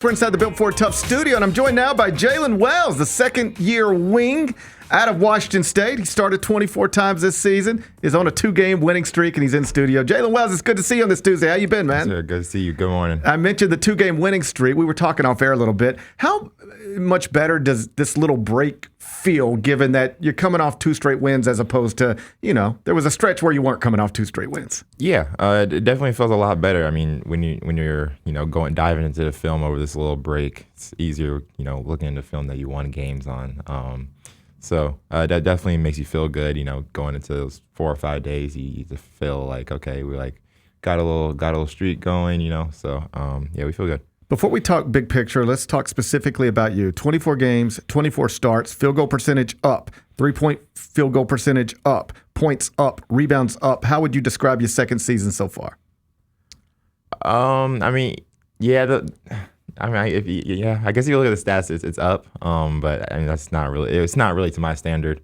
We're inside the Built Ford Tough studio, and I'm joined now by Jaylen Wells, the second-year wing out of Washington State. He started 24 times this season. He's on a 2-game winning streak, and he's in studio. Jaylen Wells, it's good to see you on this Tuesday. How you been, man? Sir, good to see you. Good morning. I mentioned the 2-game winning streak. We were talking off air a little bit. How much better does this little break feel, given that you're coming off 2 straight wins as opposed to, there was a stretch where you weren't coming off 2 straight wins? Yeah, it definitely feels a lot better. I mean, when you're diving into the film over this little break, it's easier, looking into film that you won games on. So that definitely makes you feel good, going into those 4 or 5 days, you just feel like, okay, we got a little streak going, So yeah, we feel good. Before we talk big picture, let's talk specifically about you. 24 games, 24 starts, field goal percentage up, 3-point field goal percentage up, points up, rebounds up. How would you describe your second season so far? I guess if you look at the stats, it's up. But I mean, it's not really to my standard.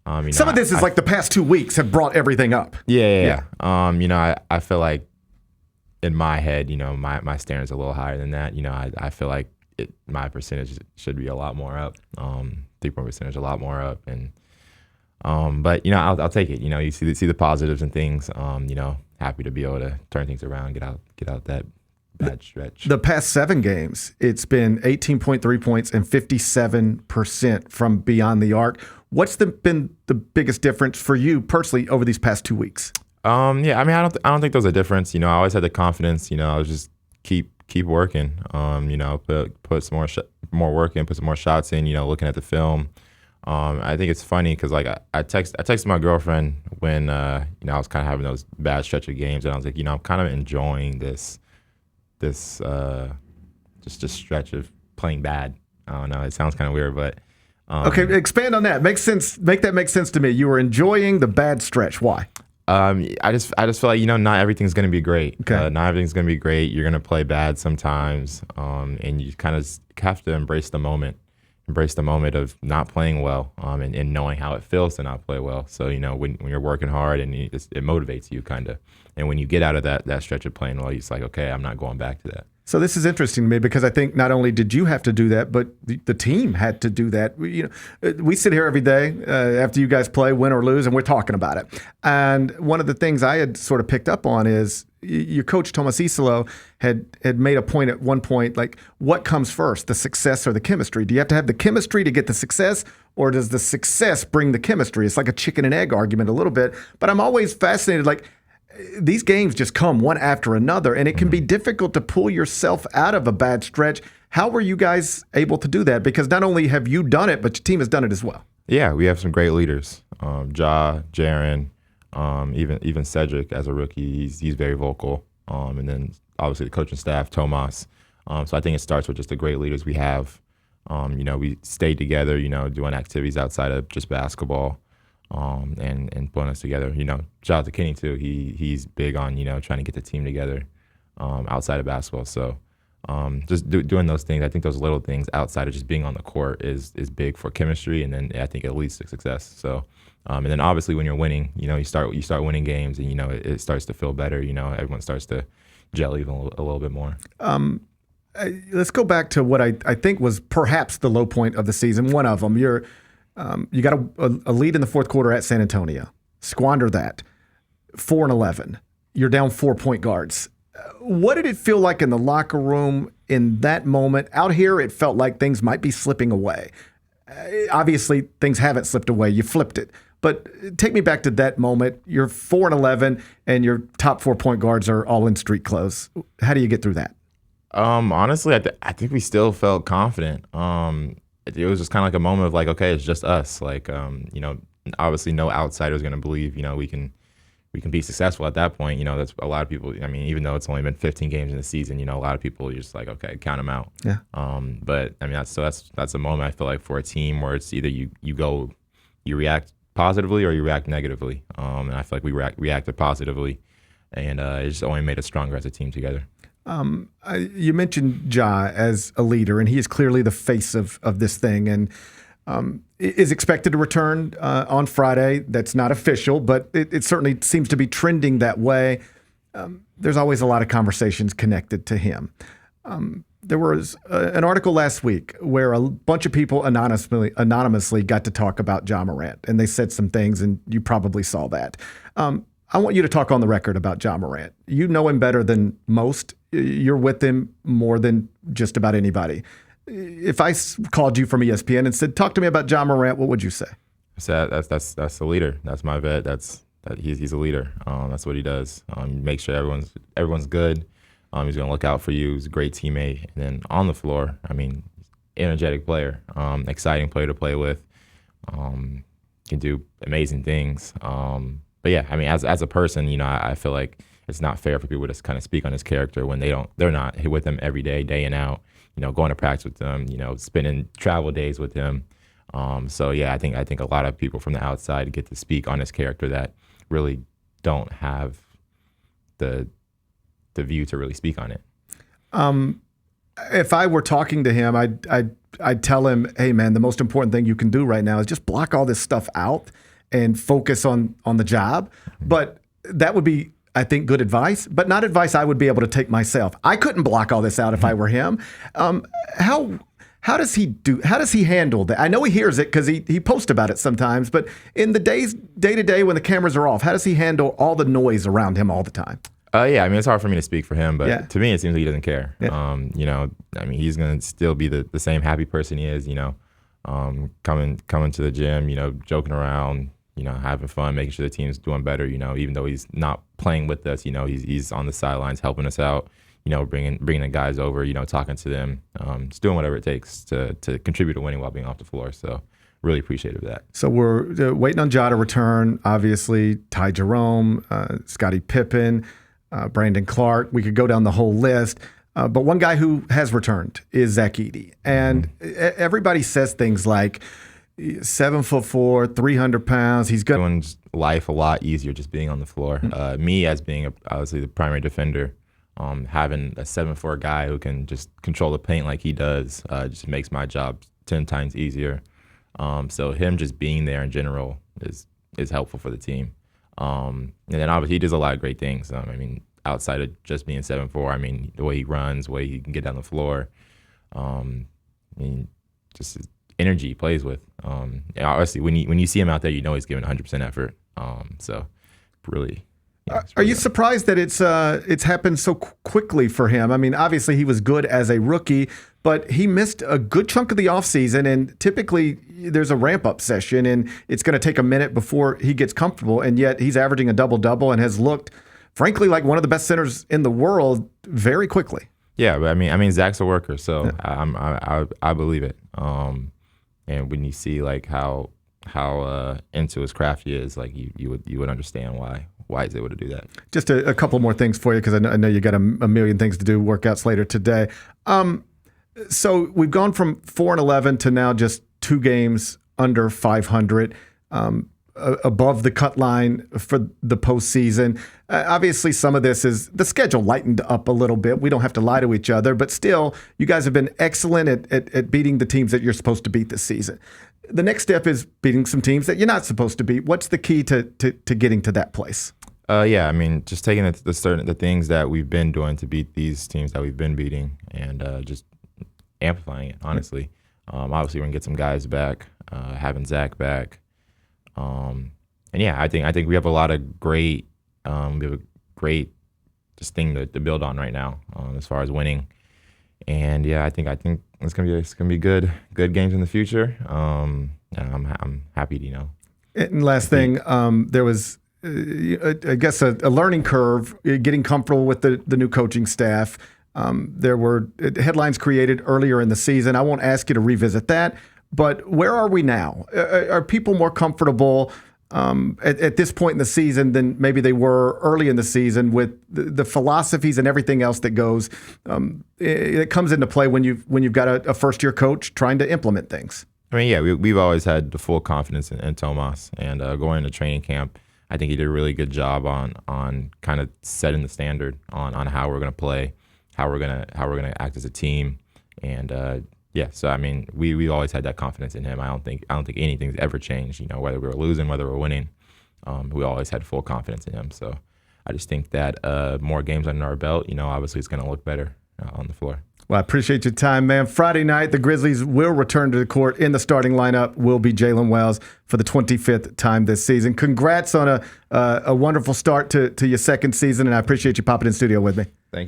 Some of this is like the past 2 weeks have brought everything up. Yeah. I feel like in my head, my standard's a little higher than that. I feel like my percentage should be a lot more up. 3-point percentage a lot more up, and but I'll take it. You see the positives and things. Happy to be able to turn things around, get out that bad stretch. The past 7 games, it's been 18.3 points and 57% from beyond the arc. What's been the biggest difference for you personally over these past 2 weeks? I don't think there's a difference. I always had the confidence. I was just keep working. Put some more work in, put some more shots in. Looking at the film. I think it's funny because I texted my girlfriend when I was kind of having those bad stretch of games, and I was like, I'm kind of enjoying this stretch of playing bad. I don't know. It sounds kind of weird, but okay, expand on that. Make that make sense to me. You were enjoying the bad stretch. Why? I just feel like not everything's gonna be great. Okay. Not everything's gonna be great. You're gonna play bad sometimes, and you kind of have to embrace the moment of not playing well, and knowing how it feels to not play well. So when you're working hard and it motivates you kind of, and when you get out of that stretch of playing well, it's like, okay, I'm not going back to that. So this is interesting to me because I think not only did you have to do that, but the team had to do that. We sit here every day after you guys play, win or lose, and we're talking about it. And one of the things I had sort of picked up on is your coach, Thomas Isolo, had made a point at one point, like, what comes first, the success or the chemistry? Do you have to have the chemistry to get the success, or does the success bring the chemistry? It's like a chicken and egg argument a little bit, but I'm always fascinated, like, these games just come one after another, and it can be difficult to pull yourself out of a bad stretch. How were you guys able to do that? Because not only have you done it, but your team has done it as well. Yeah, we have some great leaders. Ja, Jaren, even Cedric as a rookie, he's very vocal. And then obviously the coaching staff, Tomas. So I think it starts with just the great leaders we have. We stayed together, doing activities outside of just basketball. And pulling us together. Shout out to Kenny too. He's big on trying to get the team together outside of basketball. So just doing those things. I think those little things outside of just being on the court is big for chemistry, and then I think it leads to success. So and then obviously when you're winning, you start winning games, and it starts to feel better. Everyone starts to gel even a little bit more. Let's go back to what I think was perhaps the low point of the season. One of them, you got a lead in the fourth quarter at San Antonio. Squander that. 4-11. You're down 4-point guards. What did it feel like in the locker room in that moment? Out here, it felt like things might be slipping away. Obviously, things haven't slipped away. You flipped it. But take me back to that moment. You're 4-11, and your top 4-point guards are all in street clothes. How do you get through that? Honestly, I think we still felt confident. It was just kind of like a moment of like, okay, it's just us. Like, obviously no outsider is going to believe, we can be successful at that point. That's a lot of people. I mean, even though it's only been 15 games in the season, a lot of people are just like, okay, count them out. Yeah. But I mean, that's a moment I feel like for a team where it's either you react positively or you react negatively. And I feel like we reacted positively, and it just only made us stronger as a team together. You mentioned Ja as a leader, and he is clearly the face of this thing, and is expected to return on Friday. That's not official, but it certainly seems to be trending that way. There's always a lot of conversations connected to him. There was an article last week where a bunch of people anonymously got to talk about Ja Morant, and they said some things, and you probably saw that. I want you to talk on the record about Ja Morant. You know him better than most. You're with him more than just about anybody. If I called you from ESPN and said, "Talk to me about Ja Morant," what would you say? That's the leader. That's my vet. He's a leader. That's what he does. Make sure everyone's good. He's going to look out for you. He's a great teammate. And then on the floor, I mean, energetic player, exciting player to play with. Can do amazing things. But yeah, I mean, as a person, you know, I feel like it's not fair for people to kind of speak on his character when they're not with him every day, day in out. You know, going to practice with them. You know, spending travel days with him. So yeah, I think a lot of people from the outside get to speak on his character that really don't have the view to really speak on it. If I were talking to him, I'd tell him, "Hey man, the most important thing you can do right now is just block all this stuff out and focus on the job." But that would be, I think, good advice, but not advice I would be able to take myself. I couldn't block all this out if I were him. How does he handle that? I know he hears it because he posts about it sometimes, but in the day to day when the cameras are off, how does he handle all the noise around him all the time? Yeah, I mean, it's hard for me to speak for him, but Yeah. to me, it seems like he doesn't care. Yeah. You know, I mean, he's going to still be the same happy person he is, you know, coming to the gym, you know, joking around, you know, having fun, making sure the team's doing better, you know, even though he's not playing with us, you know, he's on the sidelines helping us out, you know, bringing the guys over, you know, talking to them, just doing whatever it takes to contribute to winning while being off the floor. So really appreciative of that. So we're waiting on Ja to return, obviously, Ty Jerome, Scottie Pippen, Brandon Clark. We could go down the whole list. But one guy who has returned is Zach Edey. And everybody says things like 7'4", 300 pounds. He's got Doing life a lot easier just being on the floor. Me as being obviously the primary defender, having a 7'4" guy who can just control the paint like he does just makes my job 10 times easier. So him just being there in general is helpful for the team. And then obviously he does a lot of great things. I mean, outside of just being 7'4", I mean, the way he runs, the way he can get down the floor, I mean, just his energy he plays with. And obviously, when you see him out there, you know he's giving 100% effort. So really. Yeah, Are you surprised that it's happened so quickly for him? I mean, obviously he was good as a rookie, but he missed a good chunk of the offseason, and typically there's a ramp-up session, and it's going to take a minute before he gets comfortable, and yet he's averaging a double-double and has looked, frankly, like one of the best centers in the world very quickly. Yeah, but I mean, Zach's a worker, so yeah. I believe it. And when you see like how into his craft he is, like you would understand why he's able to do that. Just a couple more things for you, because I know you got a million things to do, workouts later today. So we've gone from 4-11 to now just 2 games under 500, above the cut line for the postseason. Obviously, some of this is the schedule lightened up a little bit. We don't have to lie to each other, but still, you guys have been excellent at beating the teams that you're supposed to beat this season. The next step is beating some teams that you're not supposed to beat. What's the key to getting to that place? Yeah, I mean, just taking the things that we've been doing to beat these teams that we've been beating, and just amplifying it. Honestly, obviously we're gonna get some guys back, having Zach back, and yeah, I think we have a lot of great, just thing to build on right now, as far as winning. And yeah, I think it's gonna be good games in the future. And I'm happy to, you know. And last thing, there was, I guess, a learning curve getting comfortable with the new coaching staff. There were headlines created earlier in the season. I won't ask you to revisit that, but where are we now? Are people more comfortable at this point in the season than maybe they were early in the season with the philosophies and everything else that goes it comes into play when you've got a first-year coach trying to implement things? I mean, yeah, we've always had the full confidence in Tomas, and going into training camp, I think he did a really good job on kind of setting the standard on how we're going to play, how we're gonna act as a team, and yeah. So I mean, we always had that confidence in him. I don't think anything's ever changed. You know, whether we were losing, whether we're winning, we always had full confidence in him. So I just think that more games under our belt, you know, obviously it's going to look better on the floor. Well, I appreciate your time, man. Friday night, the Grizzlies will return to the court. In the starting lineup will be Jaylen Wells for the 25th time this season. Congrats on a wonderful start to your second season, and I appreciate you popping in studio with me. Thank you.